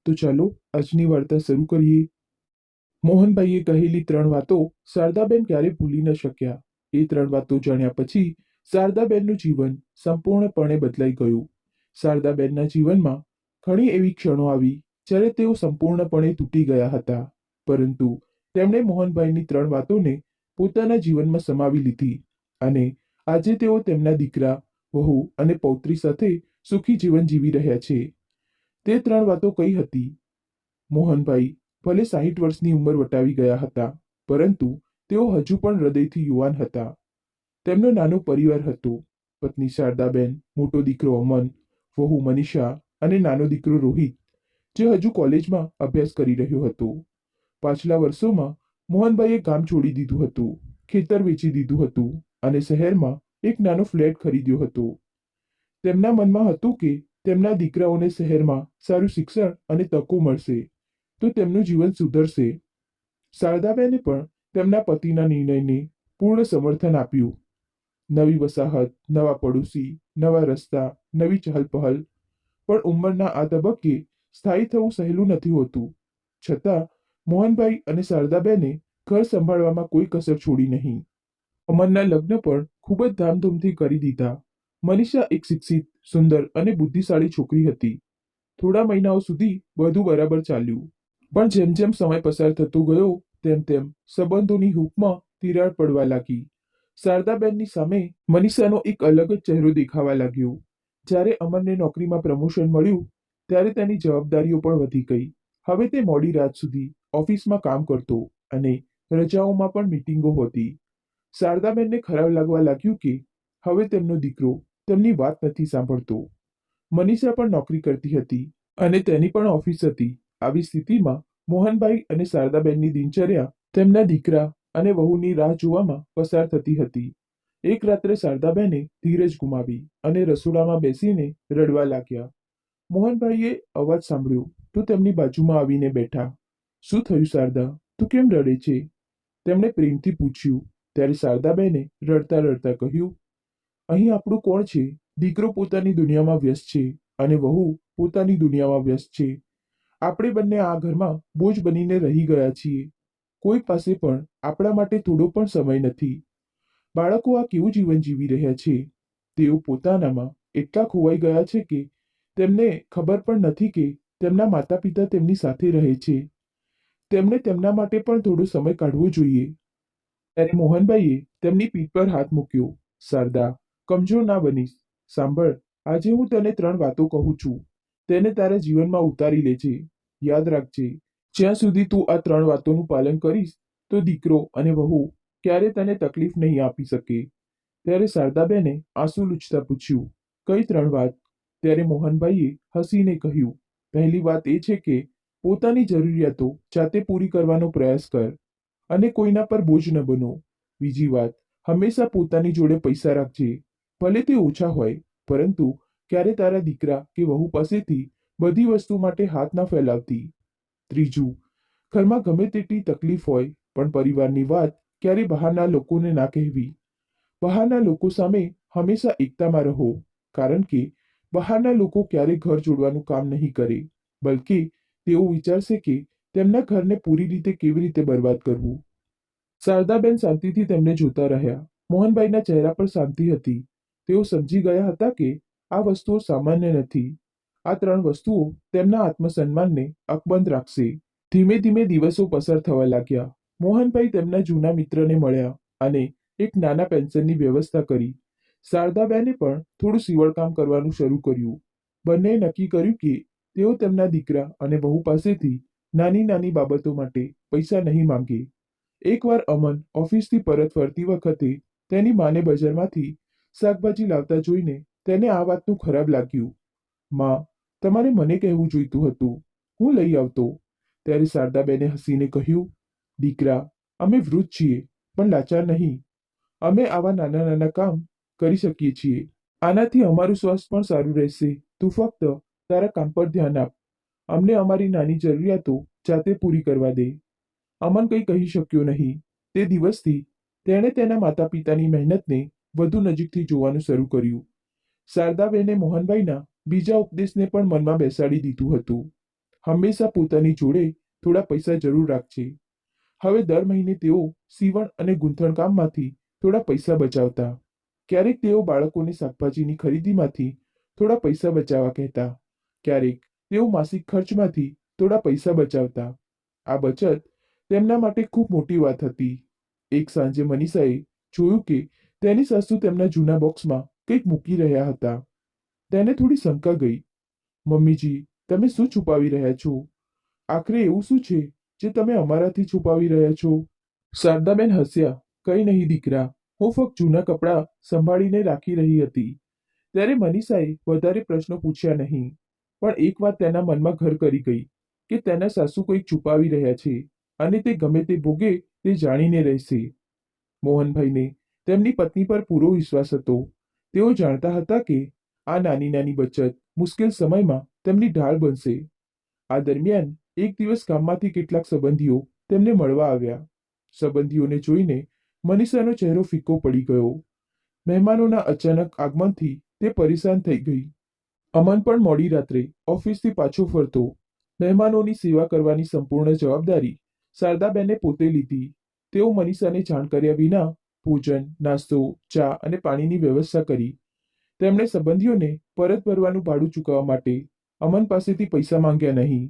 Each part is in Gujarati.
તો ચાલો આજની વાર્તા શરૂ કરીએ। મોહનભાઈએ કહેલી 3 વાતો શારદાબેન ક્યારે ભૂલી ન શક્યા। એ 3 વાતો જાણ્યા પછી શારદાબેનનું જીવન સંપૂર્ણપણે બદલાઈ ગયું। શારદાબેનના જીવનમાં ઘણી એવી ક્ષણો આવી જ્યારે તેઓ સંપૂર્ણપણે તૂટી ગયા હતા, પરંતુ તેમણે મોહનભાઈની 3 વાતોને પોતાના જીવનમાં સમાવી લીધી અને આજે તેઓ તેમના દીકરા, વહુ અને પૌત્રી સાથે સુખી જીવન જીવી રહ્યા છે। તે 3 વાતો કઈ હતી? મોહનભાઈ ભલે 60 વર્ષની ઉંમર વટાવી ગયા હતા, પરંતુ તેઓ હજુ પણ હૃદયથી યુવાન હતા। તેમનો નાનો પરિવાર હતો: પત્ની શારદાબેન, મોટો દીકરો અમન, વહુ મનીષા અને નાનો દીકરો રોહિત, જે હજુ કોલેજમાં અભ્યાસ કરી રહ્યો હતો। પાછલા વર્ષોમાં મોહનભાઈએ ગામ છોડી દીધું હતું, ખેતર વેચી દીધું હતું અને શહેરમાં એક નાનો ફ્લેટ ખરીદ્યો હતો। તેમના મનમાં હતું કે તેમના દીકરાઓને શહેરમાં સારું શિક્ષણ અને તકો મળશે તો તેમનું જીવન સુધરશે। શારદાબેને પણ તેમના પતિના નિર્ણયને પૂર્ણ સમર્થન આપ્યું। નવી વસાહત, નવા પડોશી, નવા રસ્તા, નવી ચહલપહલ, પણ ઉંમરના આ તબક્કે સ્થાયી થવું સહેલું નથી હોતું। છતાં મોહનભાઈ અને શારદાબેને ઘર સંભાળવામાં કોઈ કસર છોડી નહીં। અમનના લગ્ન પણ ખૂબ જ ધામધૂમથી કરી દીધા। મનીષા એક શિક્ષિત, સુંદર અને બુદ્ધિશાળી છોકરી હતી। થોડા મહિનાઓ સુધી બધું બરાબર ચાલ્યું, પણ જેમ જેમ સમય પસાર થતો ગયો તેમ તેમ સંબંધોની હૂંફમાં તિરાડ પડવા લાગી। શારદાબેનની સામે મનીષાનો એક અલગ જ ચહેરો દેખાવા લાગ્યો। જ્યારે અમરને નોકરીમાં પ્રમોશન મળ્યું ત્યારે તેની જવાબદારીઓ પણ વધી ગઈ। હવે તે મોડી રાત સુધી ઓફિસમાં કામ કરતો અને રજાઓમાં પણ મીટિંગો હોતી। શારદાબેનને ખરાબ લાગવા લાગ્યું કે હવે તેમનો દીકરો તેમની વાત નથી સાંભળતો। મનીષા પણ નોકરી કરતી હતી અને તેની પણ ઓફિસ હતી। આવી સ્થિતિમાં મોહનભાઈ અને શારદાબેનની દિનચર્યા તેમના દીકરા અને વહુની રાહ જોવામાં પસાર થતી હતી। એક રાત્રે શારદાબેને ધીરજ ગુમાવી અને રસોડામાં બેસીને રડવા લાગ્યા। મોહનભાઈએ અવાજ સાંભળ્યો તો તેમની બાજુમાં આવીને બેઠા। શું થયું શારદા, તું કેમ રડે છે? તેમણે પ્રેમથી પૂછ્યું। ત્યારે શારદાબેને રડતા રડતા કહ્યું, અહીં આપણું કોણ છે? દીકરો પોતાની દુનિયામાં વ્યસ્ત છે અને વહુ પોતાની દુનિયામાં વ્યસ્ત છે। આપણે બંને આ ઘરમાં બોજ બનીને રહી ગયા છીએ। કોઈ પાસે પણ આપણા માટે થોડો પણ સમય નથી। બાળકો આ કેવું જીવન જીવી રહ્યા છે? તેઓ પોતાનામાં એટલા ખોવાઈ ગયા છે કે તેમને ખબર પણ નથી કે તેમના માતા પિતા તેમની સાથે રહે છે। તેમને તેમના માટે પણ થોડો સમય કાઢવો જોઈએ। ત્યારે મોહનભાઈએ તેમની પીઠ પર હાથ મૂક્યો। શારદા, કમજોર ના બનીશ। સાંભળ, આજે હું તને 3 વાતો કહું છું, તેને તારા જીવનમાં ઉતારી લેજે। યાદ રાખજે, જ્યાં સુધી તું આ 3 વાતોનું પાલન કરીશ તો દીકરો અને વહુ ક્યારે તને તકલીફ નહીં આપી શકે। ત્યારે શારદાબેને આંસુ લૂછતા પૂછ્યું, કઈ 3 વાત? ત્યારે મોહનભાઈએ હસીને કહ્યું, પહેલી વાત એ છે કે પોતાની જરૂરિયાતો જાતે પૂરી કરવાનો પ્રયાસ કર અને કોઈના પર બોજ ન બનો। બીજી વાત, હંમેશા પોતાની જોડે પૈસા રાખજે, ભલે તે ઓછા હોય, પરંતુ ક્યારે તારા દીકરા કે વહુ પાસેથી બધી વસ્તુ માટે હાથ ના ફેલાવતી। ત્રીજું, ઘરમાં ગમે તેટલી તકલીફ હોય પણ પરિવારની વાત ક્યારે બહારના લોકોને ના કહેવી। બહારના લોકો સામે હંમેશા એકતામાં રહો, કારણ કે બહારના લોકો ક્યારે ઘર જોડવાનું કામ નહીં કરે, બલકે તેઓ વિચારશે કે તેમના ઘરને પૂરી રીતે કેવી રીતે બરબાદ કરવું। શારદાબેન શાંતિથી તેમને જોતા રહ્યા। મોહનભાઈના ચહેરા પર શાંતિ હતી। તેઓ સમજી ગયા હતા કે આ વસ્તુઓ સામાન્ય નથી। આ 3 વસ્તુઓ તેમના આત્મસન્માનને અકબંધ રાખશે। ધીમે ધીમે દિવસો પસાર થવા લાગ્યા। મોહનભાઈ તેમના જૂના મિત્રને મળ્યા અને એક નાના પેન્શનની વ્યવસ્થા કરી। શારદાબેને પણ થોડું સીવણકામ કરવાનું શરૂ કર્યું। બંનેએ નક્કી કર્યું કે તેઓ તેમના દીકરા અને વહુ પાસેથી નાની નાની બાબતો માટે પૈસા નહીં માંગે। એકવાર અમન ઓફિસથી પરત ફરતી વખતે તેની માને બજારમાંથી શાકભાજી લાવતા જોઈને તેને આ વાતનું ખરાબ લાગ્યું। માં, તમારે મને કહેવું જોઈતું હતું, હું લઈ આવતો। ત્યારે શારદાબેને હસીને કહ્યું, દીકરા, અમે વૃદ્ધ છીએ પણ લાચાર નહીં। અમે આવા નાના નાના કામ કરી શકીએ છીએ। આનાથી અમારું સ્વાસ્થ્ય પણ સારું રહેશે। તું ફક્ત તારા કામ પર ધ્યાન આપ। અમને અમારી નાની જરૂરિયાતો જાતે પૂરી કરવા દે। અમન કંઈ કહી શક્યો નહીં। તે દિવસથી તેણે તેના માતા પિતાની મહેનતને વધુ નજીકથી જોવાનું શરૂ કર્યું। શારદાબેને મોહનભાઈના બીજા ઉપદેશને પણ મનમાં બેસાડી દીધું હતું। હંમેશા પોતાની જોડે થોડા પૈસા જરૂર રાખજે. હવે દર મહિને તેઓ સીવણ અને ગૂંથણ કામમાંથી થોડા પૈસા બચાવતા. ક્યારેક તેઓ બાળકોને શાકભાજીની ખરીદીમાંથી થોડા પૈસા બચાવવા કહેતા. ક્યારેક તેઓ માસિક ખર્ચમાંથી થોડા પૈસા બચાવતા. આ બચત તેમના માટે ખૂબ મોટી વાત હતી. એક સાંજે મનીષાએ જોયું કે તેની સાસુ તેમના જૂના બોક્સમાં કંઈક મૂકી રહ્યા હતા. તેને થોડી શંકા ગઈ. મમ્મીજી, તમે શું છુપાવી રહ્યા છો? આખરે એવું શું છે જે તમે અમારાથી છુપાવી રહ્યા છો? શારદાબેન હસ્યા. કંઈ નહીં દીકરા, હું ફક્ત જૂના કપડાં સંભાળીને રાખી રહી હતી. ત્યારે મનીષાએ વધારે પ્રશ્નો પૂછ્યા નહીં. પણ એક વાત તેના મનમાં ઘર કરી ગઈ કે તેના સાસુ કંઈક છુપાવી રહ્યા છે અને તે ગમે તે ભોગે તે જાણીને રહેશે. મોહનભાઈને તેમની પત્ની પર પૂરો વિશ્વાસ હતો. તેઓ જાણતા હતા કે આ નાની નાની બચત મુશ્કેલ સમયમાં તેમની ઢાલ બનશે. આ દરમિયાન એક દિવસ ગામમાંથી કેટલાક સંબંધીઓ તેમને મળવા આવ્યા. સંબંધીઓને જોઈને મનીષાનો ચહેરો ફીકો પડી ગયો. મહેમાનોના અચાનક આગમનથી તે પરેશાન થઈ ગઈ. અમન પણ મોડી રાત્રે ઓફિસથી પાછો ફરતો. મહેમાનોની સેવા કરવાની સંપૂર્ણ જવાબદારી શારદાબેને પોતે લીધી. તેઓ મનીષાને જાણ કર્યા વિના ભોજન, નાસ્તો, ચા અને પાણીની વ્યવસ્થા કરી. તેમણે સંબંધીઓને પરત ભરવાનું ભાડું ચૂકવવા માટે અમન પાસેથી પૈસા માંગ્યા નહીં.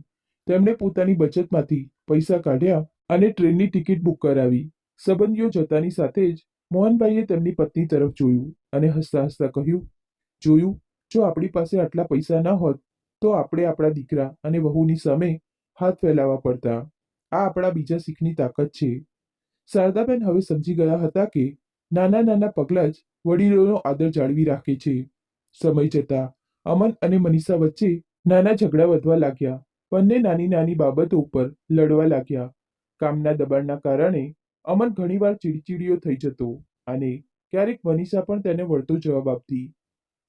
તેમણે પોતાની બચતમાંથી પૈસા કાઢ્યા અને ટ્રેનની ટિકિટ બુક કરાવી. સંબંધીઓ જતાની સાથે જ મોહનભાઈએ તેમની પત્ની તરફ જોયું અને હસતા હસતા કહ્યું, જોયું, જો આપણી પાસે આટલા પૈસા ન હોત તો આપણે આપણા દીકરા અને વહુની સામે હાથ ફેલાવવા પડતા. આ આપણા બીજા શીખની તાકાત છે. શારદાબેન હવે સમજી ગયા હતા કે નાના નાના પગલાં જ વડીલોનો આદર જાળવી રાખે છે. સમય જતાં અમન અને મનીષા વચ્ચે નાના ઝઘડા વધવા લાગ્યા. બંને નાની નાની બાબતો ઉપર લડવા લાગ્યા. કામના દબાણના કારણે અમન ઘણીવાર ચીડચીડિયો થઈ જતો અને ક્યારેક મનીષા પણ તેને વળતો જવાબ આપતી,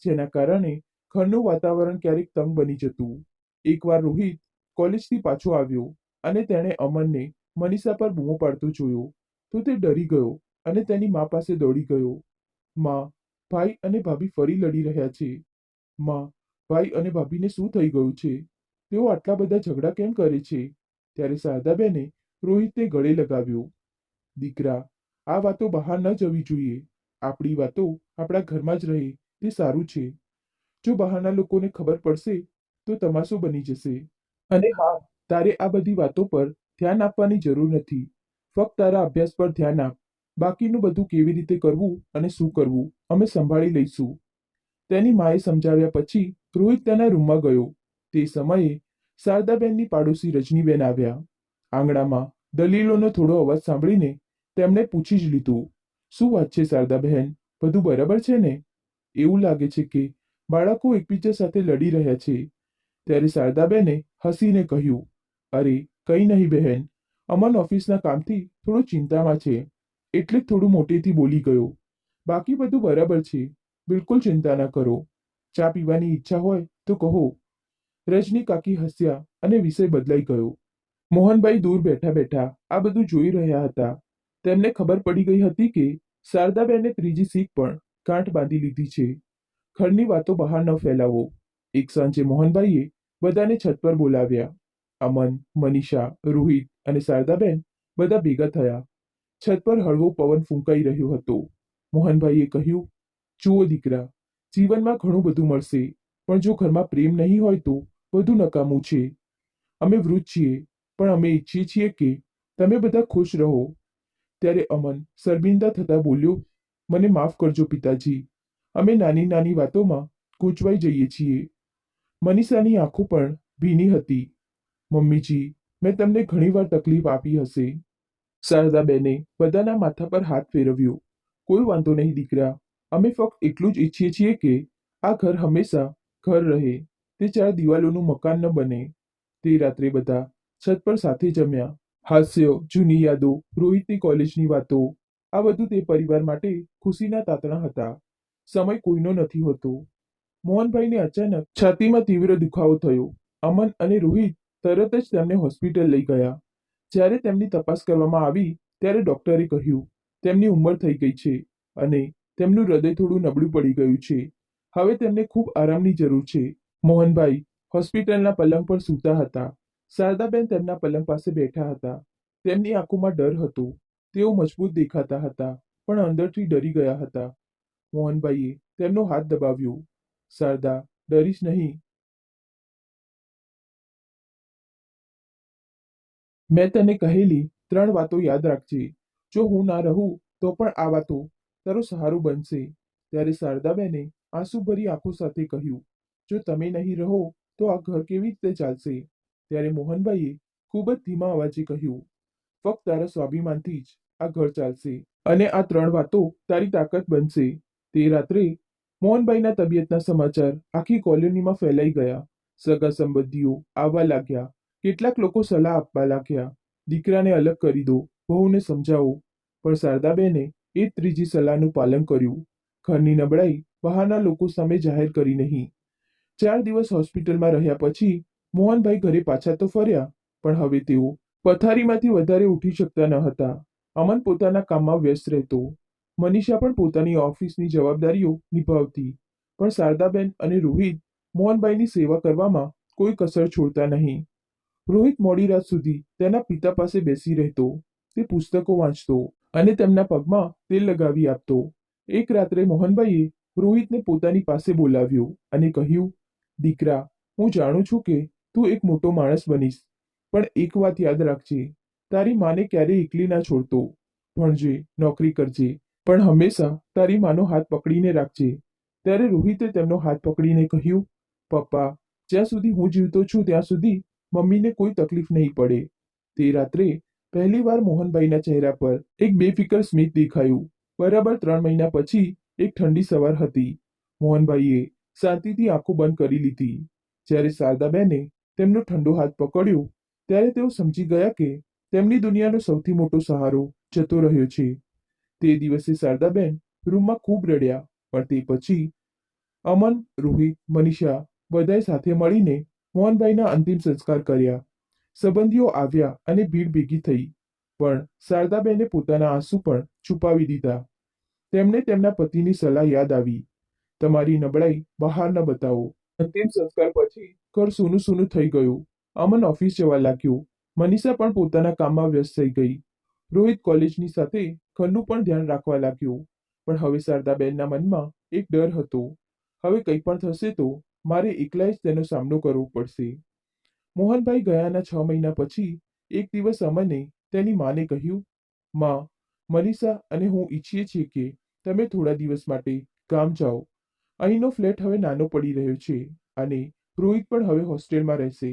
જેના કારણે ઘરનું વાતાવરણ ક્યારેક તંગ બની જતું. એકવાર રોહિત કોલેજથી પાછો આવ્યો અને તેણે અમનને મનીષા પર બૂમો પાડતો જોયો તો તે ડરી ગયો અને તેની મા પાસે દોડી ગયો. માં, ભાઈ અને ભાભી ફરી લડી રહ્યા છે. માં, ભાઈ અને ભાભીને શું થઈ ગયું છે? તેઓ આટલા બધા ઝઘડા કેમ કરે છે? ત્યારે શારદાબેને રોહિતને ગળે લગાવ્યો. દીકરા, આ વાતો બહાર ન જવી જોઈએ. આપણી વાતો આપણા ઘરમાં જ રહે તે સારું છે. જો બહારના લોકોને ખબર પડશે તો તમાશો બની જશે. અને હા, તારે આ બધી વાતો પર ધ્યાન આપવાની જરૂર નથી. ફક્ત તારા અભ્યાસ પર ધ્યાન આપ. બાકીનું બધું કેવી રીતે કરવું અને શું કરવું અમે સંભાળી લઈશું. તેની માએ સમજાવ્યા પછી રોહિત તેના રૂમમાં ગયો. તે સમયે શારદાબેનની પાડોશી રજનીબેન આવ્યા. આંગણામાં દલીલોનો થોડો અવાજ સાંભળીને તેમણે પૂછી જ લીધું, શું વાત છે શારદાબહેન? બધું બરાબર છે ને? એવું લાગે છે કે બાળકો એકબીજા સાથે લડી રહ્યા છે. ત્યારે શારદાબેને હસીને કહ્યું, અરે કંઈ નહીં બહેન, અમન ઓફિસના કામથી થોડો ચિંતામાં છે એટલે જ થોડું મોટેથી બોલી ગયો. બાકી બધું બરાબર છે. બિલકુલ ચિંતા ના કરો. ચા પીવાની ઈચ્છા હોય તો કહો. રજની કાકી હસ્યા અને વિષય બદલાઈ ગયો. મોહનભાઈ દૂર બેઠા બેઠા આ બધું જોઈ રહ્યા હતા. તેમને ખબર પડી ગઈ હતી કે શારદાબેને ત્રીજી શીખ પણ ગાંઠ બાંધી લીધી છે. ઘરની વાતો બહાર ન ફેલાવો. એક સાંજે મોહનભાઈએ બધાને છત પર બોલાવ્યા. અમન, મનીષા, રોહિત અને શારદાબેન બધા ભેગા થયા. છત પર હળવો પવન ફૂંકાઈ રહ્યો હતો. મોહનભાઈએ કહ્યું, જુઓ દીકરા, જીવનમાં ઘણું બધું મળશે, પણ જો ઘરમાં પ્રેમ નહીં હોય તો બધું નકામું છે. અમે વૃદ્ધ છીએ, પણ અમે ઈચ્છીએ છીએ કે તમે બધા ખુશ રહો. ત્યારે અમન શર્મિંદા થતા બોલ્યો, મને માફ કરજો પિતાજી, અમે નાની નાની વાતોમાં ગૂંચવાઈ જઈએ છીએ. મનીષાની આંખો પણ ભીની હતી. મમ્મીજી, મેં તમને ઘણીવાર તકલીફ આપી હશે. શારદાબેને બધાના માથા પર હાથ ફેરવ્યો. કોઈ વાંધો નહીં દીકરા, અમે ફક્ત એટલું જ ઈચ્છીએ છીએ કે આ ઘર હંમેશા ઘર રહે, તે ચાર દિવાલોનું મકાન ન બને. તે રાત્રે બધા છત પર સાથે જમ્યા. હાસ્ય, જૂની યાદો, રોહિતની કોલેજની વાતો, આ બધું તે પરિવાર માટે ખુશીના તાતણા હતા. સમય કોઈનો નથી હોતો. મોહનભાઈને અચાનક છાતીમાં તીવ્ર દુખાવો થયો. અમન અને રોહિત તરત જ તેમને હોસ્પિટલ લઈ ગયા. જ્યારે તેમની તપાસ કરવામાં આવી ત્યારે ડોક્ટરે કહ્યું, તેમની ઉંમર થઈ ગઈ છે અને તેમનું હૃદય થોડું નબળું પડી ગયું છે. હવે તેમને ખૂબ આરામની જરૂર છે. મોહનભાઈ હોસ્પિટલના પલંગ પર સૂતા હતા શારદાબેન તેમના પલંગ પાસે બેઠા હતા. તેમની આંખોમાં ડર હતો. તેઓ મજબૂત દેખાતા હતા, પણ અંદરથી ડરી ગયા હતા. મોહનભાઈએ તેમનો હાથ દબાવ્યો. શારદા, ડરીશ નહીં. મેં તને કહેલી 3 વાતો યાદ રાખજે. જો હું ના રહું તો પણ આ વાતો તારો સહારો બનશે. ત્યારે શારદાબેને આંસુભરી આંખો સાથે કહ્યું, જો તમે નહીં રહો તો આ ઘર કેવી રીતે ચાલશે? ત્યારે મોહનભાઈએ ખૂબ જ ધીમા અવાજે કહ્યું, ફક્ત તારા સ્વાભિમાનથી જ આ ઘર ચાલશે, અને આ 3 વાતો તારી તાકાત બનશે. તે રાત્રે મોહનભાઈના તબિયતના સમાચાર આખી કોલોનીમાં ફેલાઈ ગયા. સગા સંબંધીઓ આવવા લાગ્યા. કેટલાક લોકો સલાહ આપવા લાગ્યા, દીકરાને અલગ કરી દો, વહુને સમજાવો. પણ શારદાબેને એ ત્રીજી સલાહનું પાલન કર્યું. ઘરની નબળાઈ બહારના લોકો સામે જાહેર કરી નહીં. 4 દિવસ હોસ્પિટલમાં રહ્યા પછી મોહનભાઈ ઘરે પાછા તો ફર્યા, પણ હવે તેઓ પથારીમાંથી વધારે ઉઠી શકતા ન હતા. અમન પોતાના કામમાં વ્યસ્ત રહેતો. મનીષા પણ પોતાની ઓફિસની જવાબદારીઓ નિભાવતી. પણ શારદાબેન અને રોહિત મોહનભાઈની સેવા કરવામાં કોઈ કસર છોડતા નહીં. રોહિત મોડી રાત સુધી તેના પિતા પાસે બેસી રહેતો. તે પુસ્તકો વાંચતો અને તેમના પગમાં તેલ લગાવી આપતો. એક રાત્રે મોહનભાઈએ રોહિતને પોતાની પાસે બોલાવ્યો અને કહ્યું, દીકરા, હું જાણું છું કે તું એક મોટો માણસ બનીશ, પણ એક વાત યાદ રાખજે, તારી માને ક્યારેય એકલી ના છોડતો. ભણજે, નોકરી કરજે, પણ હંમેશા તારી માનો હાથ પકડીને રાખજે. ત્યારે રોહિતે તેમનો હાથ પકડીને કહ્યું, પપ્પા, જ્યાં સુધી હું જીવતો છું ત્યાં સુધી મમ્મીને કોઈ તકલીફ નહીં પડે. તે રાત્રે પહેલીવાર મોહનભાઈના ચહેરા પર એક બેફિકર સ્મિત દેખાયું. બરાબર 3 મહિના પછી એક ઠંડી સવાર હતી. મોહનભાઈએ શાંતિથી આંખો બંધ કરી લીધી. જ્યારે શારદાબેને તેમનો ઠંડો હાથ પકડ્યો, ત્યારે તેઓ સમજી ગયા કે તેમની દુનિયાનો સૌથી મોટો સહારો જતો રહ્યો છે. તે દિવસે શારદાબેન રૂમમાં ખૂબ રડ્યા, પણ તે પછી અમન, રોહિત, મનીષા બધાએ સાથે મળીને મોહનભાઈના અંતિમ સંસ્કાર કર્યા. સંબંધીઓ આવ્યા અને ભીડ ભેગી થઈ, પણ શારદાબેને પોતાના આંસુ પણ છુપાવી દીધા. તેમને તેમના પતિની સલાહ યાદ આવી, તમારી નબળાઈ બહાર ન બતાવો. અંતિમ સંસ્કાર પછી ઘર સૂનું સૂનું થઈ ગયું. અમન ઓફિસ જવા લાગ્યો. મનીષા પણ પોતાના કામમાં વ્યસ્ત થઈ ગઈ. રોહિત કોલેજની સાથે ઘરનું પણ ધ્યાન રાખવા લાગ્યો. પણ હવે શારદાબેનના મનમાં એક ડર હતો. હવે કંઈ પણ થશે તો મારે એકલાએ જ તેનો સામનો કરવો પડશે. મોહનભાઈ ગયાના 6 મહિના પછી એક દિવસ અમને તેની માને કહ્યું, માં, મનીષા અને હું ઈચ્છીએ છીએ કે તમે થોડા દિવસ માટે ગામ જાઓ. અહીંનો ફ્લેટ હવે નાનો પડી રહ્યો છે અને રોહિત પણ હવે હોસ્ટેલમાં રહેશે.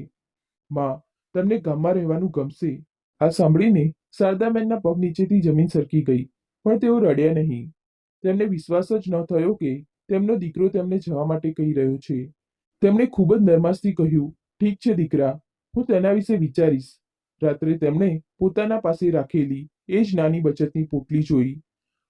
માં, તમને ગામમાં રહેવાનું ગમશે? આ સાંભળીને શારદાબેનના પગ નીચેથી જમીન સરકી ગઈ, પણ તેઓ રડ્યા નહીં. તેમને વિશ્વાસ જ ન થયો કે તેમનો દીકરો તેમને જવા માટે કહી રહ્યો છે. તેમણે ખૂબ જ નરમાશથી કહ્યું, ઠીક છે દીકરા, હું તેના વિશે વિચારીશ. રાત્રે તેમણે પોતાના પાસે રાખેલી એ જ નાની બચતની પોટલી જોઈ.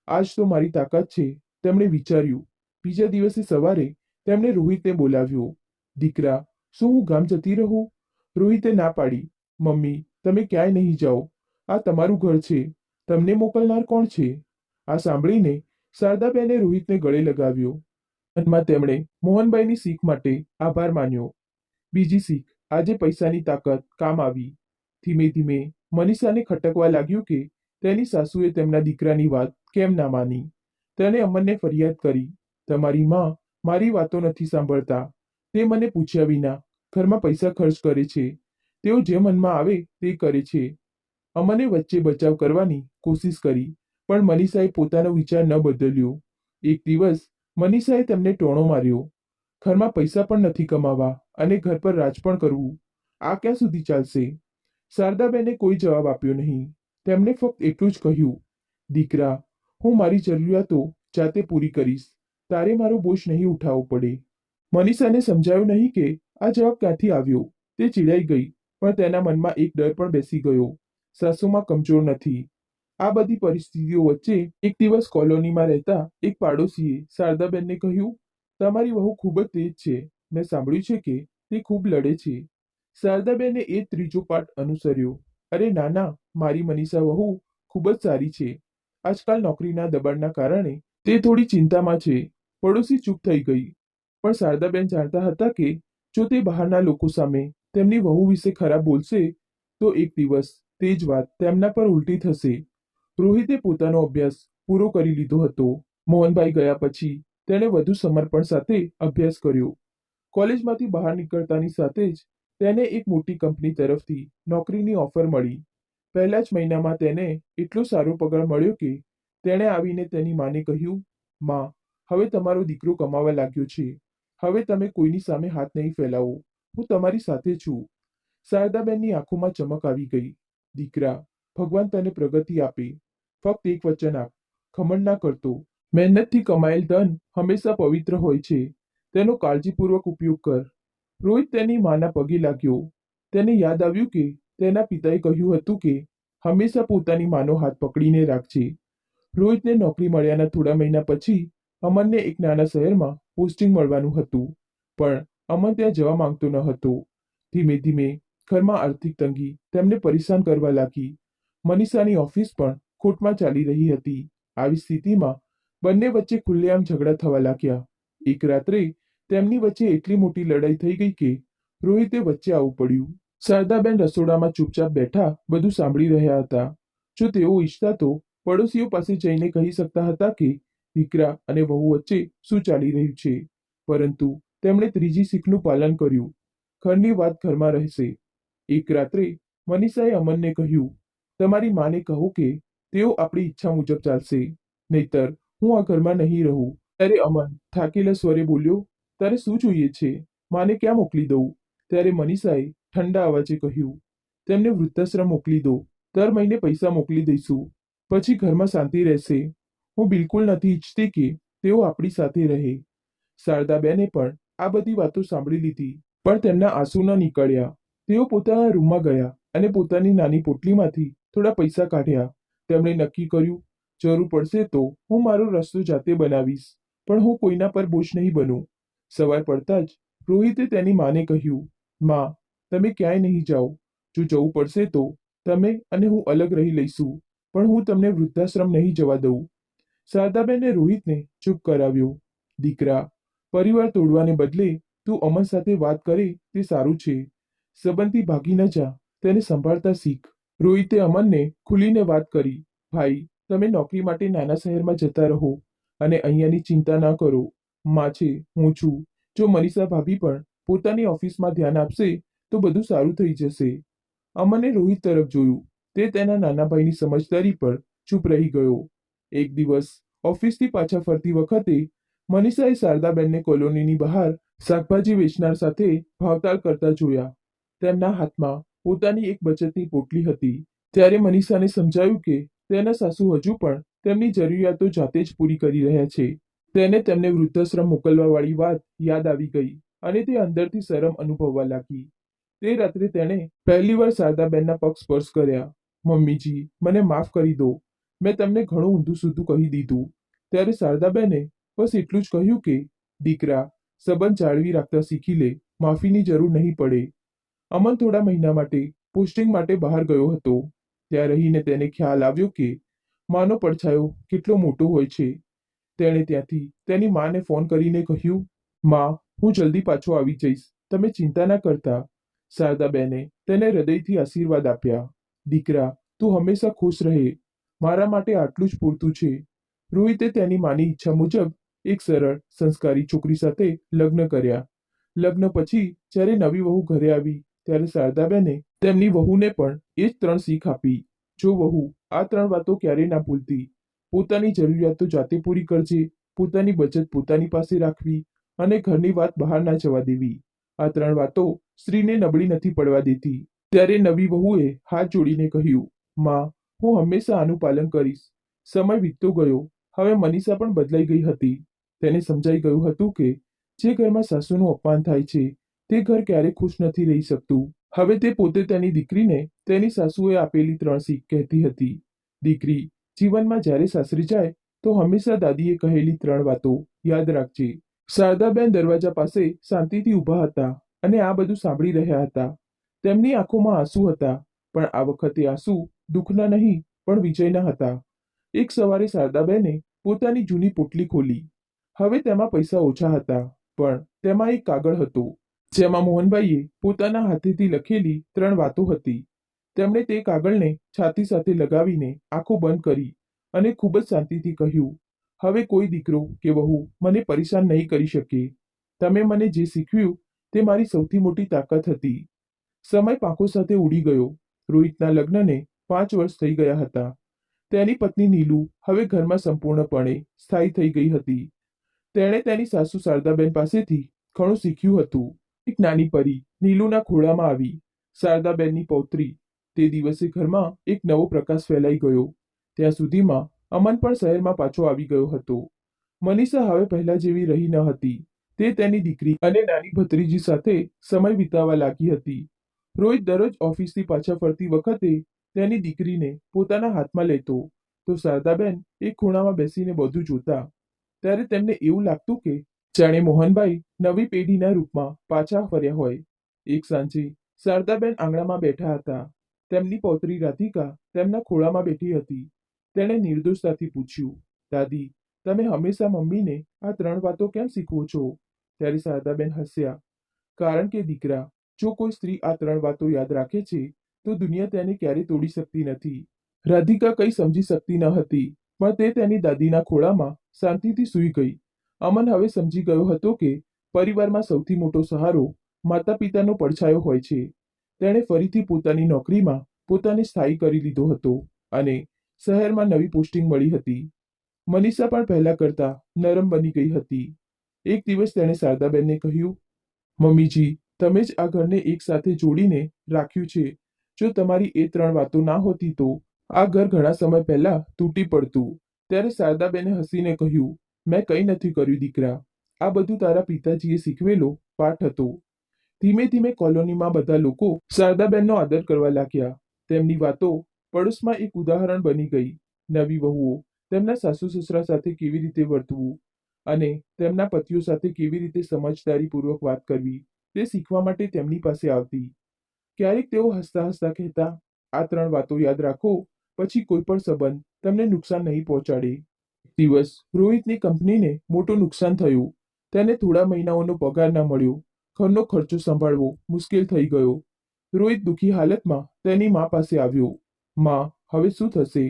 આજ તો મારી તાકાત છે, તેમણે વિચાર્યું. બીજા દિવસે સવારે તેમણે રોહિતને બોલાવ્યો. દીકરા, શું હું ગામ જતી રહું? રોહિતે ના પાડી. મમ્મી, તમે ક્યાંય નહીં જાઓ. આ તમારું ઘર છે. તમને મોકલનાર કોણ છે? આ સાંભળીને શારદાબેને રોહિતને ગળે લગાવ્યો. મનમાં તેમણે મોહનભાઈની શીખ માટે આભાર માન્યો. બીજી શીખ, આજે પૈસાની તાકાત કામ આવી. ધીમે ધીમે મનીષાને ખટકવા લાગ્યું કે તેની સાસુએ તેમના દીકરાની વાત કેમ ના માની. તેણે અમનને ફરિયાદ કરી, તમારી માં મારી વાતો નથી સાંભળતા. તે મને પૂછ્યા વિના ઘરમાં પૈસા ખર્ચ કરે છે. તેઓ જે મનમાં આવે તે કરે છે. અમને વચ્ચે બચાવ કરવાની કોશિશ કરી, પણ મનીષાએ પોતાનો વિચાર ન બદલ્યો. એક દિવસ મનીષાએ તેમને ટોણો માર્યો, ઘરમાં પૈસા પણ નથી કમાવા અને ઘર પર રાજ પણ કરવું. આ ક્યાં સુધી ચાલશે? શારદાબેને કોઈ જવાબ આપ્યો નહીં. તેમણે ફક્ત એટલું જ કહ્યું, દીકરા, હું મારી જરૂરિયાતો જાતે પૂરી કરીશ. તારે મારો બોજ નહીં ઉઠાવવો પડે. મનીષાને સમજાયું નહીં કે આ જવાબ ક્યાંથી આવ્યો. તે ચીડાઈ ગઈ, પણ તેના મનમાં એક ડર પણ બેસી ગયો, સાસુમાં કમજોર નથી. આ બધી પરિસ્થિતિઓ વચ્ચે એક દિવસ કોલોનીમાં રહેતા એક પાડોશીએ શારદાબેનને કહ્યું, તમારી વહુ ખૂબ જ તેજ છે. મેં સાંભળ્યું છે કે તે ખૂબ લડે છે. શારદાબેને એ ત્રીજો પાઠ અનુસર્યો. અરે નાના, મારી મનીષા વહુ ખૂબ જ સારી છે. આજકાલ નોકરીના દબાણના કારણે તે થોડી ચિંતામાં છે. પડોશી ચૂપ થઈ ગઈ. પણ શારદાબેન જાણતા હતા કે જો તે બહારના લોકો સામે તેમની વહુ વિશે ખરાબ બોલશે તો એક દિવસ તે જ વાત તેમના પર ઉલટી થશે. રોહિતે પોતાનો અભ્યાસ પૂરો કરી લીધો હતો. મોહનભાઈ ગયા પછી તેણે વધુ સમર્પણ સાથે અભ્યાસ કર્યો. કોલેજમાંથી બહાર નીકળતાની સાથે જ તેને એક મોટી કંપની તરફથી નોકરીની ઓફર મળી. પહેલા જ મહિનામાં તેને એટલો સારો પગાર મળ્યો કે તેણે આવીને તેની માને કહ્યું, માં, હવે તમારો દીકરો કમાવા લાગ્યો છે. હવે તમે કોઈની સામે હાથ નહીં ફેલાવો. હું તમારી સાથે છું. શારદાબેનની આંખોમાં ચમક આવી ગઈ. દીકરા, ભગવાન તને પ્રગતિ આપે. ફક્ત એક વચન આપ, ખમણ ના કરતો. મહેનતથી કમાયેલ ધન હંમેશા પવિત્ર હોય છે. તેનો કાળજીપૂર્વક ઉપયોગ કર. રોહિત તેની માના પગે લાગ્યો. તેને યાદ આવ્યું કે તેના પિતાએ કહ્યું હતું કે હંમેશા પોતાની માનો હાથ પકડીને રાખજે. રોહિતને નોકરી મળ્યાના થોડા મહિના પછી અમનને એક નાના શહેરમાં પોસ્ટિંગ મળવાનું હતું, પણ અમન ત્યાં જવા માંગતો ન હતો. ધીમે ધીમે ઘરમાં આર્થિક તંગી તેમને પરેશાન કરવા લાગી. મનીષાની ઓફિસ પણ ખોટમાં ચાલી રહી હતી. આવી સ્થિતિમાં બંને વચ્ચે ખુલ્લેઆમ ઝઘડા થવા લાગ્યા. એક રાત્રે તેમની વચ્ચે એટલી મોટી લડાઈ થઈ ગઈ કે રોહિતે વચ્ચે આવવું પડ્યું. શારદાબેન રસોડામાં ચૂપચાપ બેઠા બધું સાંભળી રહ્યા હતા. જો તેઓ ઈચ્છતા તો પડોશીઓ પાસે જઈને કહી શકતા હતા કે દીકરા અને વહુ વચ્ચે શું ચાલી રહ્યું છે, પરંતુ તેમણે ત્રીજી શીખનું પાલન કર્યું. ઘરની વાત ઘરમાં રહેશે. એક રાત્રે મનીષાએ અમનને કહ્યું, તમારી માને કહો કે તેઓ આપણી ઈચ્છા મુજબ ચાલશે, નહીતર હું આ ઘરમાં નહીં રહું. ત્યારે અમન થાકેલા સ્વરે બોલ્યો, તારે શું જોઈએ છે? માને ક્યાં મોકલી દઉં? ત્યારે મનીષાએ ઠંડા અવાજે કહ્યું, તેમને વૃદ્ધાશ્રમ મોકલી દો. દર મહિને પૈસા મોકલી દઈશું. પછી ઘરમાં શાંતિ રહેશે. હું બિલકુલ નથી ઈચ્છતી કે તેઓ આપણી સાથે રહે. શારદાબેને પણ આ બધી વાતો સાંભળી લીધી, પણ તેમના આંસુ ન નીકળ્યા. તેઓ પોતાના રૂમમાં ગયા અને પોતાની નાની પોટલીમાંથી થોડા પૈસા કાઢ્યા. તેમણે નક્કી કર્યું, જરૂર પડશે તો હું મારો રસ્તો જાતે બનાવીશ, પણ હું કોઈના પર બોજ નહીં બનું. સવાર પડતા જ રોહિતે તેની માને કહ્યું, માં, તમે ક્યાંય નહીં જાઓ. જો જવું પડશે તો તમે અને હું અલગ રહી લઈશું, પણ હું તમને વૃદ્ધાશ્રમ નહીં જવા દઉં. શારદાબેને રોહિતને ચૂપ કરાવ્યો. દીકરા, પરિવાર તોડવાને બદલે તું અમન સાથે વાત કરે તે સારું છે. સંબંધથી ભાગી ન જા, તેને સંભાળતા શીખ. રોહિતે અમનને ખુલીને વાત કરી. ભાઈ, તમે નોકરી માટે નાના શહેરમાં જતા રહો અને અહીંયાની ચિંતા ન કરો. માં છે, હું છું. જો મનીષા ભાભી પણ પોતાની ઓફિસમાં ધ્યાન આપશે તો બધું સારું થઈ જશે. અમને રોહિત તરફ જોયું. તે તેના નાના ભાઈની સમજદારી પર ચૂપ રહી ગયો. એક દિવસ ઓફિસથી પાછા ફરતી વખતે મનીષાએ શારદાબેનને કોલોનીની બહાર શાકભાજી વેચનાર સાથે ભાવતાલ કરતા જોયા. તેમના હાથમાં પોતાની એક બચતની પોટલી હતી. ત્યારે મનીષાને સમજાયું કે તેના સાસુ હજુ પણ તેમની જરૂરિયાતો જાતે જ પૂરી કરી રહ્યા છે. તેને તેમને વૃદ્ધાશ્રમ મોકલવાવાળી વાત યાદ આવી ગઈ અને તે અંદરથી શરમ અનુભવવા લાગી. તે રાત્રે તેણે પહેલીવાર શારદાબેનના પગ સ્પર્શ કર્યા. મમ્મીજી, મને માફ કરી દો. મેં તમને ઘણું ઊંધું સૂધું કહી દીધું. ત્યારે શારદાબેને બસ એટલું જ કહ્યું કે દીકરા, સંબંધ જાળવી રાખતા શીખી લે. માફીની જરૂર નહીં પડે. અમન થોડા મહિના માટે પોસ્ટિંગ માટે બહાર ગયો હતો. ત્યાં રહીને તેને ખ્યાલ આવ્યો કે માનો પડછાયો કેટલો મોટો હોય છે. તેણે ત્યાંથી તેની માને ફોન કરીને કહ્યું, માં, હું જલ્દી પાછો આવી જઈશ. તમે ચિંતા ના કરતા. શારદાબેને તેને હૃદયથી આશીર્વાદ આપ્યા. દીકરા, તું હંમેશા ખુશ રહે. મારા માટે આટલું જ પૂરતું છે. રોહિતે તેની માની ઈચ્છા મુજબ એક સરળ, સંસ્કારી છોકરી સાથે લગ્ન કર્યા. લગ્ન પછી જ્યારે નવી વહુ ઘરે આવી ત્યારે શારદાબેને તેમની વહુને પણ એ જ 3 શીખ આપી. જો વહુ આ 3 વાતો ક્યારેય ના ભૂલતી. પોતાની જરૂરિયાતો જાતે પૂરી કરજે, પોતાની બચત પોતાની પાસે રાખવી અને ઘરની વાત બહાર ના જવા દેવી. આ 3 વાતો સ્ત્રીને નબળી નથી પડવા દેતી. ત્યારે નવી વહુએ હાથ જોડીને કહ્યું, માં, હું હંમેશા આનું પાલન કરીશ. સમય વીતતો ગયો. હવે મનીષા પણ બદલાઈ ગઈ હતી. તેને સમજાઈ ગયું હતું કે જે ઘરમાં સાસુનું અપમાન થાય છે તે ઘર ક્યારેય ખુશ નથી રહી શકતું. હવે તે પોતે તેની દીકરીને તેની સાસુએ આપેલી 3 શીખ કહેતી હતી. દીકરી, જીવનમાં જ્યારે સાસરે જાય તો હંમેશા દાદીએ કહેલી 3 વાતો યાદ રાખજે. શારદાબેન દરવાજા પાસે શાંતિથી ઊભા હતા અને આ બધું સાંભળી રહ્યા હતા. તેમની આંખોમાં આંસુ હતા, પણ આ વખતે આંસુ દુઃખના નહીં પણ વિજયના હતા. એક સવારે શારદાબેને પોતાની જૂની પોટલી ખોલી. હવે તેમાં પૈસા ઓછા હતા, પણ તેમાં એક કાગળ હતો. જેમાં મોહનભાઈએ પોતાના હાથેથી લખેલી 3 વાતો હતી. તેમણે તે કાગળને છાતી સાથે લગાવીને આંખો બંધ કરી અને ખૂબ જ શાંતિથી કહ્યું, હવે કોઈ દીકરો કે વહુ મને પરેશાન નહીં કરી શકે. તમે મને જે શીખવ્યું તે મારી સૌથી મોટી તાકાત હતી. સમય પાંખો સાથે ઉડી ગયો. રોહિતના લગ્નને 5 વર્ષ થઈ ગયા હતા. તેની પત્ની નીલુ હવે ઘરમાં સંપૂર્ણપણે સ્થાયી થઈ ગઈ હતી. તેણે તેની સાસુ શારદાબેન પાસેથી ઘણું શીખ્યું હતું. એક નાની પરી નીલુના ખોળામાં આવી. શારદાબેનની પૌત્રી. તે દિવસે ઘરમાં એક નવો પ્રકાશ ફેલાઈ ગયો. ત્યાં સુધીમાં અમન પણ શહેરમાં પાછો આવી ગયો હતો. મનીષા હવે પહેલા જેવી રહી ન હતી. તે તેની દીકરી અને નાની ભત્રીજી સાથે સમય વિતાવવા લાગી હતી. રોહિત દરરોજ ઓફિસથી પાછા ફરતી વખતે તેની દીકરીને પોતાના હાથમાં લેતો તો શારદાબેન એક ખૂણામાં બેસીને બધું જોતા. ત્યારે તેમને એવું લાગતું કે જાણે મોહનભાઈ નવી પેઢીના રૂપમાં પાછા ફર્યા હોય. એક સાંજે શારદાબેન આંગણામાં બેઠા હતા. તેમની પૌત્રી રાધિકા તેમના ખોળામાં બેઠી હતી. તેણે નિર્દોષતાથી પૂછ્યું, દાદી, તમે હંમેશા મમ્મીને આ 3 વાતો કેમ શીખવો છો? ત્યારે શારદાબેન હસ્યા. કારણ કે દીકરા, જો કોઈ સ્ત્રી આ 3 વાતો યાદ રાખે છે તો દુનિયા તેને ક્યારેય તોડી શકતી નથી. રાધિકા કંઈ સમજી શકતી ન હતી, પણ તે તેની દાદીના ખોળામાં શાંતિથી સૂઈ ગઈ. અમન હવે સમજી ગયો હતો કે પરિવારમાં સૌથી મોટો સહારો માતા પિતાનો પડછાયો હોય છે. તેણે ફરીથી પોતાની નોકરીમાં પોતાને સ્થાયી કરી લીધો હતો અને શહેરમાં નવી પોસ્ટિંગ મળી હતી. મનીષા પણ પહેલા કરતા નરમ બની ગઈ હતી. એક દિવસ તેણે શારદાબેનને કહ્યું, મમ્મીજી, તમે જ આ ઘરને એક સાથે જોડીને રાખ્યું છે. જો તમારી એ 3 વાતો ના હોતી તો આ ઘર ઘણા સમય પહેલા તૂટી પડતું. ત્યારે શારદાબેને હસીને કહ્યું, મેં કંઈ નથી કર્યું દીકરા. આ બધું તારા પિતાજીએ શીખવેલો પાઠ હતો. ધીમે ધીમે કોલોનીમાં બધા લોકો શારદાબેનનો આદર કરવા લાગ્યા. તેમની વાતો પડોશમાં એક ઉદાહરણ બની ગઈ. નવી વહુઓ તેમના સાસુ સસરા સાથે કેવી રીતે વર્તવું અને તેમના પતિઓ સાથે કેવી રીતે સમજદારીપૂર્વક વાત કરવી તે શીખવા માટે તેમની પાસે આવતી. ક્યારેક તેઓ હસતા હસતા કહેતા, આ 3 વાતો યાદ રાખો, પછી કોઈ પણ સંબંધ તમને નુકસાન નહીં પહોંચાડે. દિવસ રોહિતની કંપનીને મોટું નુકસાન થયું. તેને થોડા મહિનાઓનો પગાર ન મળ્યો. ઘરનો ખર્ચો સંભાળવો મુશ્કેલ થઈ ગયો. રોહિત દુઃખી હાલતમાં તેની મા પાસે આવ્યો. માં, હવે શું થશે?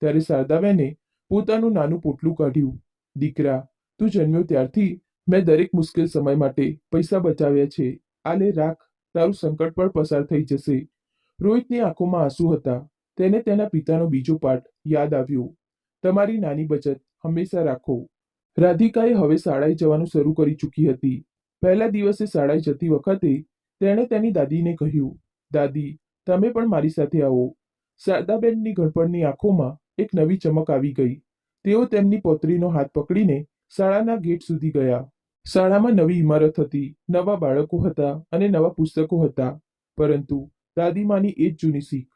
ત્યારે શારદાબેને પોતાનું નાનું પોટલું કાઢ્યું. દીકરા, તું જન્મ્યો ત્યારથી મેં દરેક મુશ્કેલ સમય માટે પૈસા બચાવ્યા છે. આ લે રાખ, તારું સંકટ પણ પસાર થઈ જશે. રોહિતની આંખોમાં આંસુ હતા. તેને તેના પિતાનો બીજો પાઠ યાદ આવ્યો. તમારી નાની બચત હંમેશા રાખો. રાધિકાએ હવે શાળાએ જવાનું શરૂ કરી ચૂકી હતી. પહેલા દિવસે શાળાએ જતી વખતે તેણે તેની દાદીને કહ્યું, દાદી, તમે પણ મારી સાથે આવો. શારદાબેનની ગણપણની આંખોમાં એક નવી ચમક આવી ગઈ. તેઓ તેમની પૌત્રીનો હાથ પકડીને શાળાના ગેટ સુધી ગયા. શાળામાં નવી ઇમારત હતી, નવા બાળકો હતા અને નવા પુસ્તકો હતા. પરંતુ દાદીમાની એ જ જૂની શીખ,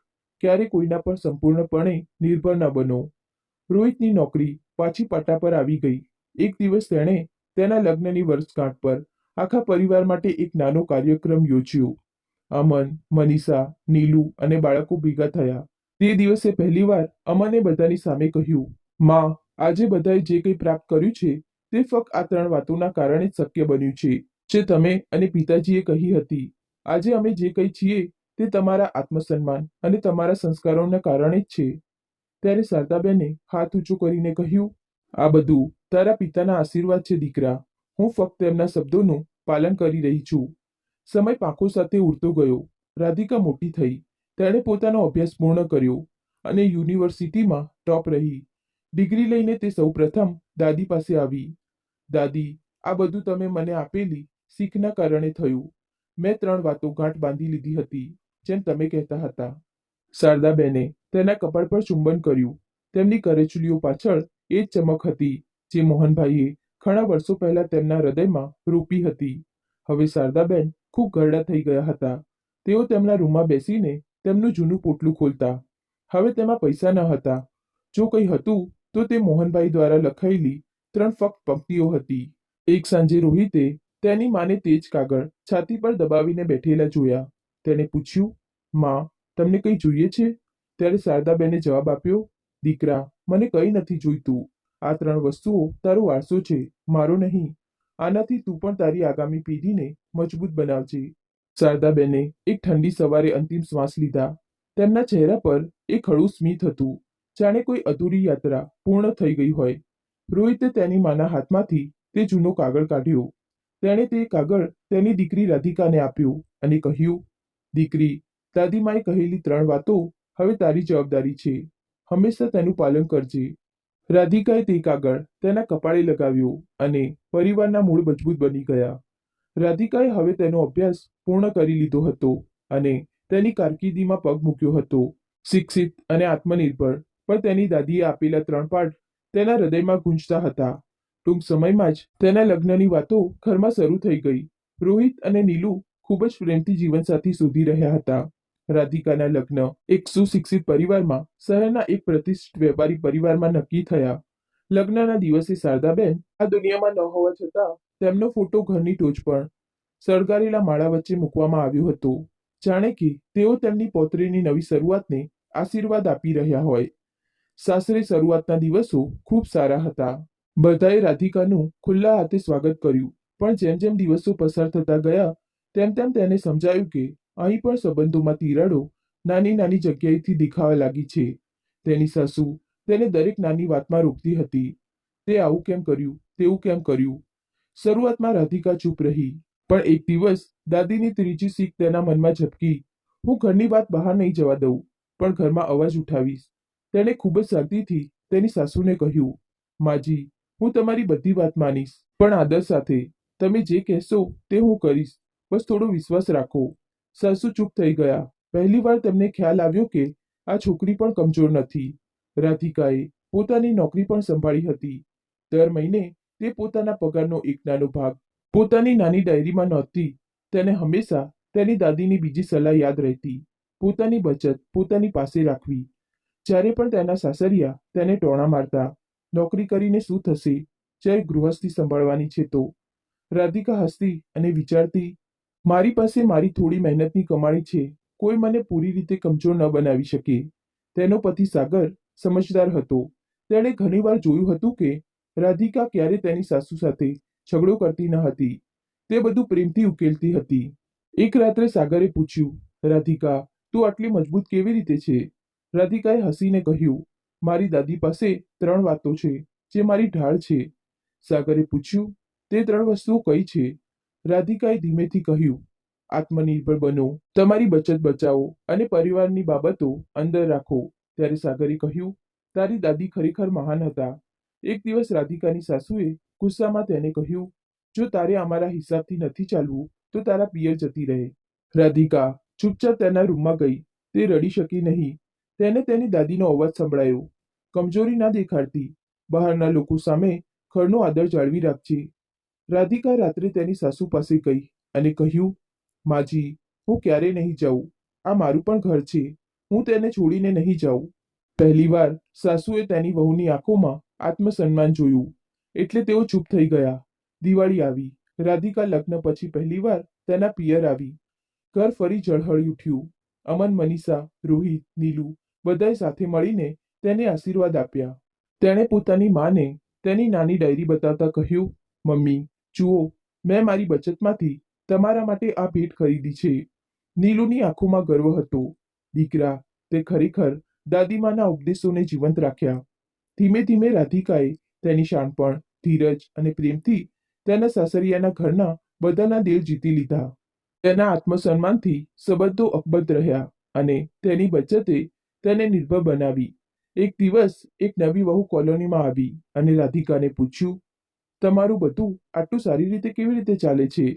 ક્યારે કોઈના પર સંપૂર્ણપણે નિર્ભર ન બનો. રોહિતની નોકરી પાછી પાટા પર આવી ગઈ. એક દિવસ તેણે તેના લગ્નની વર્ષગાંઠ પર આખા પરિવાર માટે એક નાનો કાર્યક્રમ યોજ્યો. અમન, મનીષા, નીલુ અને બાળકો ભેગા થયા. તે દિવસે પહેલીવાર અમને બધાની સામે કહ્યું, માં, આજે બધાએ જે કંઈ પ્રાપ્ત કર્યું છે તે ફક્ત આ 3 વાતોના કારણે જ શક્ય બન્યું છે, જે તમે અને પિતાજીએ કહી હતી. આજે અમે જે કંઈ છીએ તે તમારા આત્મસન્માન અને તમારા સંસ્કારોના કારણે જ છે. ત્યારે શારદાબેને હાથ ઊંચો કરીને કહ્યું, આ બધું તારા પિતાના આશીર્વાદ છે દીકરા. હું ફક્ત તેમના શબ્દોનું પાલન કરી રહી છું. સમય પાંખો સાથે ઉડતો ગયો. રાધિકા મોટી થઈ. તેણે પોતાનો અભ્યાસ પૂર્ણ કર્યો અને યુનિવર્સિટીમાં ટોપ રહી. ડિગ્રી લઈને તે સૌપ્રથમ દાદી પાસે આવી. દાદી, આ બધું તમે મને આપેલી શીખના કારણે થયું. મેં 3 વાતો ગાંઠ બાંધી લીધી હતી, જેમ તમે કહેતા હતા. શારદાબેને તેના કપાળ પર ચુંબન કર્યું. તેમની કરચલીઓ પાછળ એ જ ચમક હતી જે મોહનભાઈએ ઘણા વર્ષો પહેલા તેમના હૃદયમાં રોપી હતી. હવે શારદાબેન ખૂબ ઘરડા થઈ ગયા હતા. તેઓ તેમના રૂમમાં બેસીને તેમનું જૂનું પોટલું ખોલતા. હવે તેમાં પૈસા ન હતા. જો કંઈ હતું તો તે મોહનભાઈ દ્વારા લખાયેલી 3 ફક્ત પંક્તિઓ હતી. એક સાંજે રોહિતે તેની માને તે જ કાગળ છાતી પર દબાવીને બેઠેલા જોયા. તેણે પૂછ્યું, માં, તમને કંઈ જોઈએ છે? ત્યારે શારદાબેને જવાબ આપ્યો, દીકરા, મને કંઈ નથી જોઈતું. આ 3 વસ્તુઓ તારો વારસો છે, મારો નહીં. આનાથી તું પણ તારી આગામી પેઢીને મજબૂત બનાવજે. શારદાબેને એક ઠંડી સવારે અંતિમ શ્વાસ લીધા. તેમના ચહેરા પર એક હળવું સ્મિત હતું, જાણે કોઈ અધૂરી યાત્રા પૂર્ણ થઈ ગઈ હોય. રોહિતે તેની માના હાથમાંથી તે જૂનો કાગળ કાઢ્યો. તેણે તે કાગળ તેની દીકરી રાધિકાને આપ્યું અને કહ્યું, દીકરી, દાદીમાએ કહેલી 3 વાતો હવે તારી જવાબદારી છે. હંમેશા તેનું પાલન કરજે. રાધિકાએ તે કાગળ તેના કપાળે લગાવ્યો અને પરિવારના મૂળ મજબૂત બની ગયા. રાધિકાએ હવે તેનો અભ્યાસ પૂર્ણ કરી લીધો હતો અને તેની કારકિર્દીમાં પગ મૂક્યો હતો. શિક્ષિત અને આત્મનિર્ભર, પણ તેની દાદીએ આપેલા 3 પાઠ તેના હૃદયમાં ગૂંજતા હતા. ટૂંક સમયમાં જ તેના લગ્નની વાતો ઘરમાં શરૂ થઈ ગઈ. રોહિત અને નીલુ ખૂબ જ પ્રેમથી જીવનસાથી શોધી રહ્યા હતા. રાધિકાના લગ્ન એક સુશિક્ષિત પરિવારમાં, શહેરના એક પ્રતિષ્ઠિત વેપારી પરિવારમાં નક્કી થયા. લગ્નના દિવસે શારદાબેન આ દુનિયામાં ન હોવા છતાં તેમનો ફોટો ઘરની ટોચ પર સળગારેલા માળા વચ્ચે મૂકવામાં આવ્યો હતો, જાણે કે તેઓ તેમની પૌત્રીની નવી શરૂઆતને આશીર્વાદ આપી રહ્યા હોય. સાસરે શરૂઆતના દિવસો ખૂબ સારા હતા. બધાએ રાધિકાનું ખુલ્લા હાથે સ્વાગત કર્યું, પણ જેમ જેમ દિવસો પસાર થતા ગયા તેમ તેમ તેને સમજાયું કે અહીં પણ સંબંધોમાં તિરાડો નાની નાની જગ્યાએથી દેખાવા લાગી છે. તેની સાસુ તેને દરેક નાની વાતમાં રોકતી હતી. તે આવું કેમ કર્યું, તેવું કેમ કર્યું. શરૂઆતમાં રાધિકા ચૂપ રહી, પણ એક દિવસ દાદીની ત્રીજી શીખ તેના મનમાં ઝબકી. હું ઘરની વાત બહાર નહીં જવા દઉં, પણ ઘરમાં અવાજ ઉઠાવીશ. તેણે ખૂબ જ શાંતિથી તેની સાસુને કહ્યું, માજી, હું તમારી બધી વાત માનીશ, પણ આદર સાથે. તમે જે કહેશો તે હું કરીશ, બસ થોડો વિશ્વાસ રાખો. સાસુ ચૂપ થઈ ગયા. પહેલીવાર તેમને ખ્યાલ આવ્યો કે આ છોકરી પણ કમજોર નથી. રાધિકાએ પોતાની નોકરી પણ સંભાળી હતી. દર મહિને તે પોતાના પગારનો એક નાનો ભાગ પોતાની નાની ડાયરીમાં નોંધતી. તેને હંમેશા તેની દાદીની બીજી સલાહ યાદ રહેતી, પોતાની બચત પોતાની પાસે રાખવી. જ્યારે પણ તેના સાસરિયા તેને ટોણા મારતા, નોકરી કરીને શું થશે જ્યારે ગૃહસ્થી સંભાળવાની છે તો. રાધિકા હસતી અને વિચારતી, મારી પાસે મારી થોડી મહેનતની કમાણી છે, કોઈ મને પૂરી રીતે કમજોર ન બનાવી શકે. તેનો પતિ સાગર સમજદાર હતો. તેણે ઘણીવાર જોયું હતું કે રાધિકા ક્યારે તેની સાસુ સાથે ઝઘડો કરતી ન હતી. તે બધું પ્રેમથી ઉકેલતી હતી. એક રાત્રે સાગરે પૂછ્યું, રાધિકા, તું આટલી મજબૂત કેવી રીતે છે? રાધિકાએ હસીને કહ્યું, મારી દાદી પાસે 3 વાતો છે જે મારી ઢાળ છે. સાગરે પૂછ્યું, તે 3 વસ્તુઓ કઈ છે? રાધિકાએ ધીમેથી કહ્યું, આત્મનિર્ભર બનો, તમારી બચત બચાવો અને પરિવારની બાબતો અંદર રાખો. ત્યારે સાગરે કહ્યું, તારી દાદી ખરેખર મહાન હતા. એક દિવસ રાધિકાની સાસુએ ગુસ્સામાં તેને કહ્યું, જો તારે અમારા હિસાબથી નથી ચાલવું તો તારા પિયર જતી રહે. રાધિકા ચૂપચાપ તેના રૂમમાં ગઈ. તે રડી શકી નહીં. તેને તેની દાદીનો અવાજ સંભળાયો, કમજોરી ના દેખાડતી, બહારના લોકો સામે ઘરનો આદર જાળવી રાખજે. રાધિકા રાત્રે તેની સાસુ પાસે ગઈ અને કહ્યું, માજી, હું ક્યારેય નહીં જાઉં. આ મારું પણ ઘર છે. હું તેને છોડીને નહીં જાઉં. પહેલીવાર સાસુએ તેની વહુની આંખોમાં આત્મસન્માન જોયું, એટલે તેઓ ચૂપ થઈ ગયા. દિવાળી આવી. રાધિકા લગ્ન પછી પહેલીવાર તેના પિયર આવી. ઘર ફરી ઝળહળી ઉઠ્યું. અમન, મનીષા, રોહિત, નીલુ બધાએ સાથે મળીને તેને આશીર્વાદ આપ્યા. તેણે પોતાની માને તેની નાની ડાયરી બતાવતા કહ્યું, મમ્મી, જુઓ, મેં મારી બચતમાંથી તમારા માટે આ ભેટ ખરીદી છે. નીલુની આંખોમાં ગર્વ હતો. દીકરા, તે ખરેખર દાદીમાના ઉપદેશોને જીવંત રાખ્યા. ધીમે ધીમે રાધિકાએ તેની શાણપણ, ધીરજ અને પ્રેમથી તેના સાસરિયાના ઘરના બધાના દિલ જીતી લીધા. તેના આત્મસન્માનથી સંબંધો અકબંધ રહ્યા અને તેની બચતે તેને નિર્ભર બનાવી. એક દિવસ એક નવી વહુ કોલોનીમાં આવી અને રાધિકાને પૂછ્યું, તમારું બધું આટલું સારી રીતે કેવી રીતે ચાલે છે?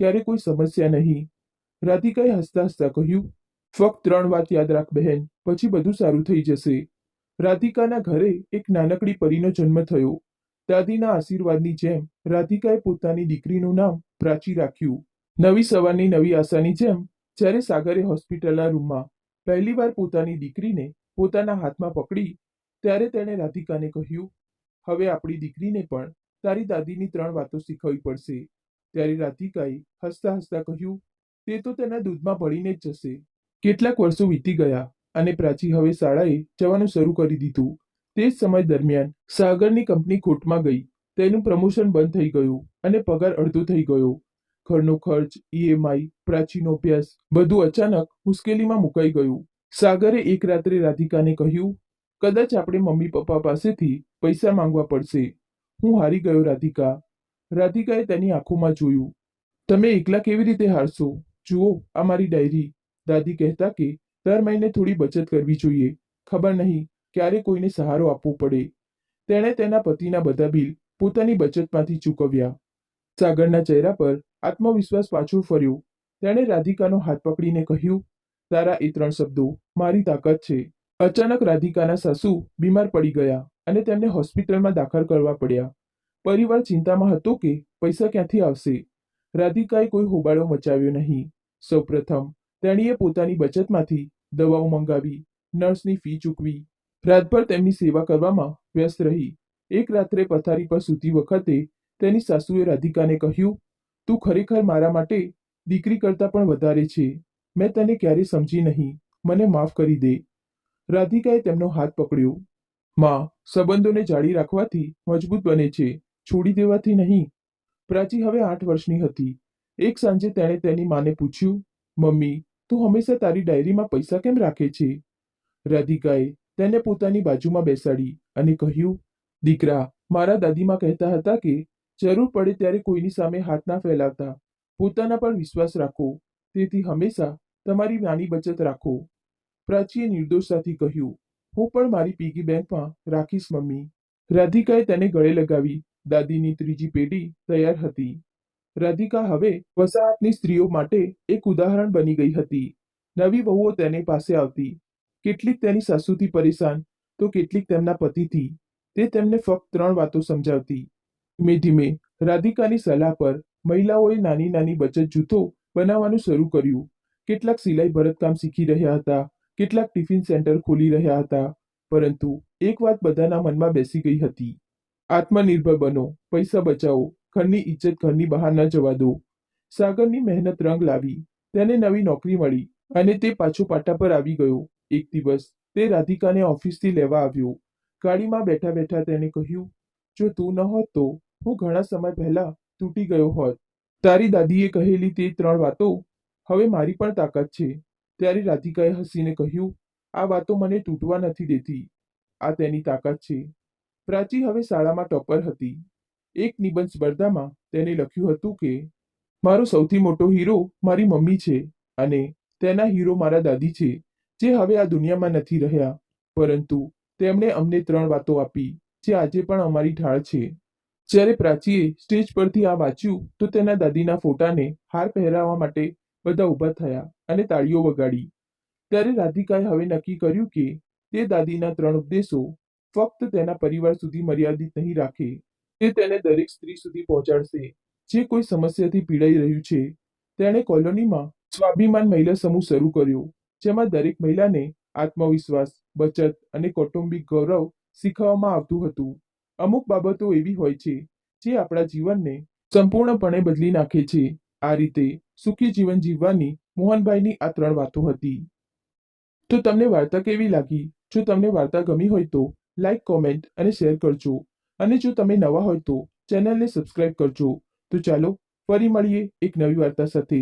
ક્યારે કોઈ સમસ્યા નહીં? રાધિકાએ હસતા હસતા કહ્યું, ફક્ત 3 વાત યાદ રાખ બહેન, પછી બધું સારું થઈ જશે. રાધિકાના ઘરે એક નાનકડી પરીનો જન્મ થયો. દાદીના આશીર્વાદની જેમ રાધિકાએ પોતાની દીકરીનું નામ પ્રાચી રાખ્યું. નવી સવારની નવી આશાની જેમ જ્યારે સાગરે હોસ્પિટલના રૂમમાં પહેલીવાર પોતાની દીકરીને પોતાના હાથમાં પકડી, ત્યારે તેણે રાધિકાને કહ્યું, હવે આપણી દીકરીને પણ તારી દાદીની 3 વાતો શીખવવી પડશે. ત્યારે રાધિકાએ હસતા હસતા કહ્યું, તે તો તેના દૂધમાં ભળીને જ જશે. કેટલાક વર્ષો વીતી ગયા અને પ્રાચી હવે શાળાએ જવાનું શરૂ કરી દીધું. તે જ સમય દરમિયાન સાગરની કંપની ખોટમાં ગઈ. તેનું પ્રમોશન બંધ થઈ ગયું અને પગાર અડધો થઈ ગયો. ઘરનો ખર્ચ, ઈએમઆઈ, પ્રાચીનો અભ્યાસ, બધું અચાનક મુશ્કેલીમાં મુકાઈ ગયું. સાગરે એક રાત્રે રાધિકાને કહ્યું, કદાચ આપણે મમ્મી પપ્પા પાસેથી પૈસા માંગવા પડશે. હું હારી ગયો રાધિકા. રાધિકાએ તેની આંખોમાં જોયું. તમે એકલા કેવી રીતે હારશો? જુઓ આ મારી ડાયરી. દાદી કહેતા કે દર મહિને થોડી બચત કરવી જોઈએ. ખબર નહીં ક્યારે કોઈને સહારો આપવો પડે. તેણે તેના પતિના બધા બિલ પોતાની બચતમાંથી ચૂકવ્યા. સાગરના ચહેરા પર આત્મવિશ્વાસ પાછો ફર્યો. તેણે રાધિકાનો હાથ પકડીને કહ્યું, તારા એ 3 શબ્દો મારી તાકાત છે. અચાનક રાધિકાના સાસુ બીમાર પડી ગયા અને તેમને હોસ્પિટલમાં દાખલ કરવા પડ્યા. પરિવાર ચિંતામાં હતો કે પૈસા ક્યાંથી આવશે. રાધિકાએ કોઈ હોબાળો મચાવ્યો નહીં. સૌપ્રથમ તેણીએ પોતાની બચતમાંથી દવાઓ મંગાવી, નર્સની ફી ચૂકવી, રાતભર તેમની સેવા કરવામાં વ્યસ્ત રહી. એક રાત્રે પથારી પર સૂતી વખતે તેની સાસુએ રાધિકાને કહ્યું, તું ખરેખર મારા માટે દીકરી કરતાં પણ વધારે છે. મેં તને ક્યારેય સમજી નહીં. મને માફ કરી દે. રાધિકાએ તેમનો હાથ પકડ્યો. માં, સંબંધોને જાળી રાખવાથી મજબૂત બને છે, છોડી દેવાથી નહીં. પ્રાચી હવે 8 વર્ષની હતી. એક સાંજે તેણે તેની માને પૂછ્યું, મમ્મી, તું હંમેશા તારી ડાયરીમાં પૈસા કેમ રાખે છે? રાધિકાએ તેને પોતાની બાજુમાં બેસાડી અને કહ્યું, દીકરા, મારા દાદીમાં કહેતા હતા કે જરૂર પડે ત્યારે કોઈની સામે હાથ ના ફેલાવતા, પોતાના પર વિશ્વાસ રાખો. તેથી હંમેશા તમારી નાની બચત રાખો. પ્રાચીએ નિર્દોષતાથી કહ્યું, હું પણ મારી પીગી બેંકમાં રાખીશ મમ્મી. રાધિકાએ તેને ગળે લગાવી. દાદીની ત્રીજી પેઢી તૈયાર હતી. રાધિકા હવે વસાહતની સ્ત્રીઓ માટે એક ઉદાહરણ બની ગઈ હતી. નવી વહુઓ તેની પાસે આવતી. કેટલીક તેની સાસુથી પરેશાન તો કેટલીક તેમના પતિથી. તે તેમને ફક્ત 3 વાતો સમજાવતી. ધીમે ધીમે રાધિકાની સલાહ પર મહિલાઓએ નાની નાની બચત જૂથો બનાવવાનું શરૂ કર્યું. કેટલાક સિલાઈ ભરતકામ શીખી રહ્યા હતા, કેટલાક ટિફિન સેન્ટર ખોલી રહ્યા હતા. પરંતુ એક વાત બધાના મનમાં બેસી ગઈ હતી, આત્મનિર્ભર બનો, પૈસા બચાવો, ઘરની ઇજ્જત ઘરની બહાર ન જવા દો. સાગરની મહેનત રંગ લાવી. તેને નવી નોકરી મળી અને તે પાછો પાટા પર આવી ગયો. એક દિવસ તે રાધિકાને ઓફિસથી લેવા આવ્યો. ગાડીમાં બેઠા બેઠા તેને કહ્યું, જો તું ન હોત તો હું ઘણા સમય પહેલા તૂટી ગયો હોત. તારી દાદીએ કહેલી તે 3 વાતો હવે મારી પણ તાકાત છે. ત્યારે રાધિકાએ હસીને કહ્યું, આ વાતો મને તૂટવા નથી દેતી. આ તેની તાકાત છે. પ્રાચી હવે શાળામાં ટોપર હતી. એક નિબંધ સ્પર્ધામાં તેને લખ્યું હતું કે મારો સૌથી મોટો હીરો મારી મમ્મી છે અને તેના હીરો મારા દાદી છે, જે હવે આ દુનિયામાં નથી રહ્યા. પરંતુ તેમણે અમને 3 વાતો આપી, જે આજે પણ અમારી ઢાળ છે. જ્યારે પ્રાચીએ સ્ટેજ પરથી આ વાંચ્યું તો તેના દાદીના ફોટાને હાર પહેરાવવા માટે બધા ઊભા થયા અને તાળીઓ વગાડી. ત્યારે રાધિકાએ હવે નક્કી કર્યું કે તે દાદીના 3 ઉપદેશો ફક્ત તેના પરિવાર સુધી મર્યાદિત નહીં રાખે. તે તેને દરેક સ્ત્રી સુધી પહોંચાડશે જે કોઈ સમસ્યાથી પીડાઈ રહ્યું છે. તેણે કોલોનીમાં સ્વાભિમાન મહિલા સમૂહ શરૂ કર્યો, જેમાં દરેક મહિલાને આત્મવિશ્વાસ, બચત અને કૌટુંબિક ગૌરવ શીખવવામાં આવતું હતું. અમુક બાબતો એવી હોય છે જે આપણા જીવનને સંપૂર્ણપણે બદલી નાખે છે. આ રીતે સુખી જીવન જીવવાની મોહનભાઈની આ 3 વાતો હતી. તો તમને વાર્તા કેવી લાગી? જો તમને વાર્તા ગમી હોય તો લાઈક, કોમેન્ટ અને શેર કરજો. અને જો તમે નવા હોય તો ચેનલને સબસ્ક્રાઇબ કરજો. તો ચાલો ફરી મળીએ એક નવી વાર્તા સાથે.